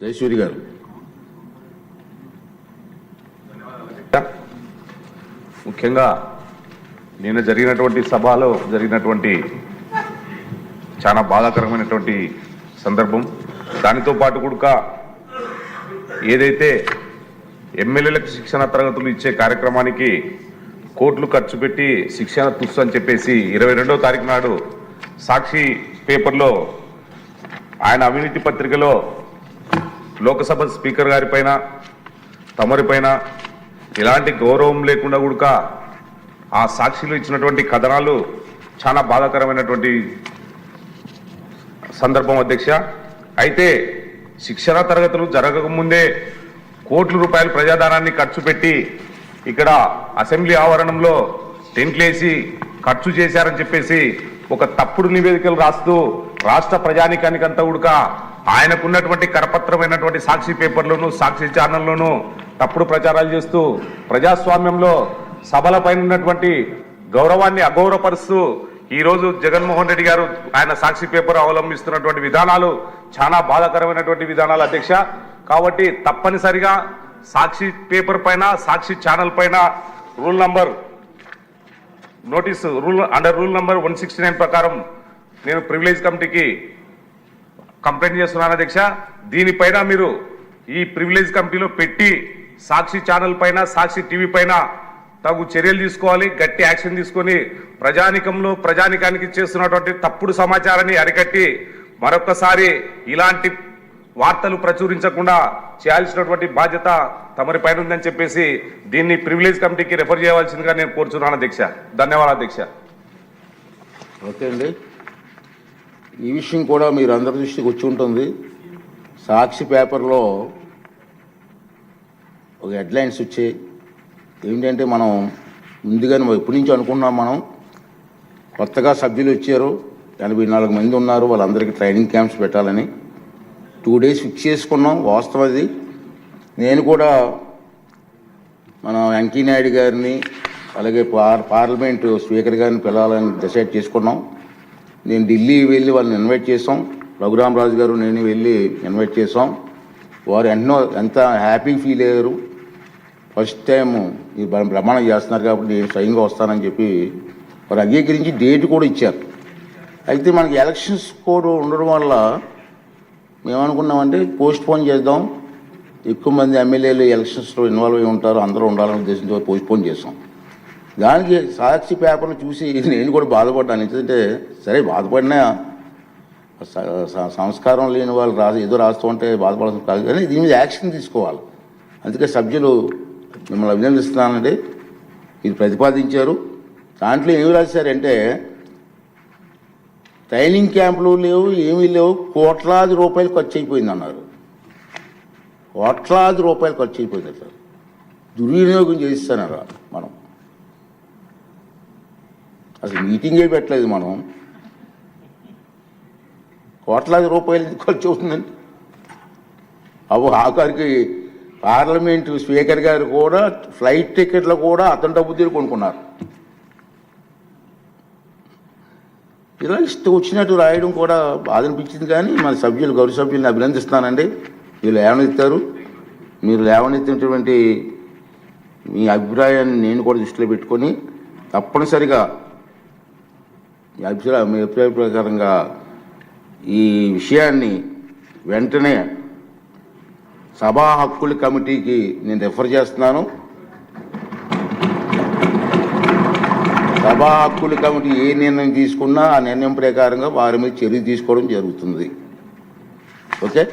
జయసూరి గారు. ముఖ్యంగా నిన్న జరిగినటువంటి సభలో జరిగినటువంటి చాలా బాధాకరమైనటువంటి సందర్భం. దానితో పాటు కూడా ఏదైతే ఎమ్మెల్యేలకు శిక్షణ తరగతులు ఇచ్చే కార్యక్రమానికి కోట్లు ఖర్చు పెట్టి శిక్షణ తుస్సు అని చెప్పేసి 22వ తారీఖు నాడు సాక్షి పేపర్లో ఆయన అవినీతి పత్రికలో లోకసభ స్పీకర్ గారి పైన తమరిపైన ఎలాంటి గౌరవం లేకుండా కూడా ఆ సాక్షిలో ఇచ్చినటువంటి కథనాలు చాలా బాధాకరమైనటువంటి సందర్భం అధ్యక్ష. అయితే శిక్షణ తరగతులు జరగకముందే కోట్ల రూపాయల ప్రజాధనాన్ని ఖర్చు పెట్టి ఇక్కడ అసెంబ్లీ ఆవరణంలో టెంట్లేసి ఖర్చు చేశారని చెప్పేసి ఒక తప్పుడు నివేదికలు రాస్తూ రాష్ట్ర ప్రజానికానికంతా కూడా ఆయనకున్నటువంటి కరపత్రమైనటువంటి సాక్షి పేపర్లోను సాక్షి ఛానల్లోనూ తప్పుడు ప్రచారాలు చేస్తూ ప్రజాస్వామ్యంలో సభల పైన ఉన్నటువంటి గౌరవాన్ని అగౌరవపరుస్తూ ఈరోజు జగన్మోహన్ రెడ్డి గారు ఆయన సాక్షి పేపర్ అవలంబిస్తున్నటువంటి విధానాలు చాలా బాధాకరమైనటువంటి విధానాలు అధ్యక్ష. కాబట్టి తప్పనిసరిగా సాక్షి పేపర్ పైన సాక్షి ఛానల్ పైన రూల్ నంబర్ 169 ప్రకారం నేను ప్రివిలేజ్ కమిటీకి కంప్లైంట్ చేస్తున్నాను అధ్యక్ష. దీనిపైన మీరు ఈ ప్రివిలేజ్ కమిటీలో పెట్టి సాక్షి ఛానల్ పైన సాక్షి టీవీ పైన తగు చర్యలు తీసుకోవాలి, గట్టి యాక్షన్ తీసుకొని ప్రజానికానికి చేస్తున్నటువంటి తప్పుడు సమాచారాన్ని అరికట్టి మరొకసారి ఇలాంటి వార్తలు ప్రచురించకుండా చేయాల్సినటువంటి బాధ్యత తమరి పైన ఉందని చెప్పేసి దీన్ని ప్రివిలేజ్ కమిటీకి రెఫర్ చేయవలసిందిగా నేను కోరుచున్నాను అధ్యక్ష. ధన్యవాదాలు అధ్యక్ష. ఓకే అండి, ఈ విషయం కూడా మీరు అందరి దృష్టికి వచ్చి ఉంటుంది. సాక్షి పేపర్లో ఒక హెడ్లైన్స్ వచ్చాయి. ఏంటంటే మనం ముందుగానే ఎప్పటి నుంచి అనుకున్నాం, మనం కొత్తగా సభ్యులు వచ్చారు, 84 మంది ఉన్నారు, వాళ్ళందరికీ ట్రైనింగ్ క్యాంప్స్ పెట్టాలని 2 days ఫిక్స్ చేసుకున్నాం. వాస్తవం అది. నేను కూడా మన వెంకయ్యనాయుడు గారిని అలాగే పార్లమెంటు స్పీకర్ గారిని పిలవాలని డిసైడ్ చేసుకున్నాం. నేను ఢిల్లీ వెళ్ళి వాళ్ళని ఇన్వైట్ చేసాం. రఘురామరాజు గారు నేను వెళ్ళి ఇన్వైట్ చేసాం. వారు ఎంత హ్యాపీ ఫీల్ అయ్యారు. ఫస్ట్ టైం ఈ ప్రమాణం చేస్తున్నారు కాబట్టి నేను స్వయంగా వస్తానని చెప్పి వారు అంగీకరించి డేట్ కూడా ఇచ్చారు. అయితే మనకి ఎలక్షన్స్ కోడ్ ఉండడం వల్ల మేమనుకున్నామంటే పోస్ట్ పోన్ చేద్దాం, ఎక్కువ మంది ఎమ్మెల్యేలు ఎలక్షన్స్లో ఇన్వాల్వ్ అయి ఉంటారు, అందరూ ఉండాలనే ఉద్దేశంతో పోస్ట్ పోన్ చేసాం. దానికి సాక్షి పేపర్ను చూసి నేను కూడా బాధపడ్డాను. ఎందుకంటే సరే బాధపడినా సంస్కారం లేని వాళ్ళు ఏదో రాస్తూ ఉంటే బాధపడాల్సిన కాదు, కానీ దీని మీద యాక్షన్ తీసుకోవాలి. అందుకే సభ్యులు మిమ్మల్ని అభినందిస్తున్నానండి. ఇది ప్రతిపాదించారు. దాంట్లో ఏమి రాశారంటే ట్రైనింగ్ క్యాంపులు లేవు, ఏమీ లేవు, కోట్లాది రూపాయలు ఖర్చు అయిపోయింది అన్నారు. కోట్లాది రూపాయలు ఖర్చు అయిపోయింది సార్. దుర్వినియోగం చేయిస్తున్నారు మనం. అసలు మీటింగే పెట్టలేదు మనం. కోట్లాది రూపాయలు ఖర్చు అవుతుందండి. ఆఖరికి పార్లమెంటు స్పీకర్ గారు కూడా ఫ్లైట్ టికెట్లు కూడా అతని డబ్బు తీరు కొనుక్కున్నారు. ఇలా ఇష్టం వచ్చినట్టు రాయడం కూడా బాధ అనిపించింది. కానీ మన సభ్యులు గౌరవ సభ్యుల్ని అభినందిస్తానండి. వీళ్ళు లేవనెత్తారు. మీరు లేవనెత్తినటువంటి మీ అభిప్రాయాన్ని నేను కూడా దృష్టిలో పెట్టుకొని తప్పనిసరిగా మీ అభిప్రాయ ప్రకారంగా ఈ విషయాన్ని వెంటనే సభా హక్కుల కమిటీకి నేను రెఫర్ చేస్తున్నాను. సభా హక్కుల కమిటీ ఏ నిర్ణయం తీసుకున్నా ఆ నిర్ణయం ప్రకారంగా వారి మీద చర్య తీసుకోవడం జరుగుతుంది. ఓకే.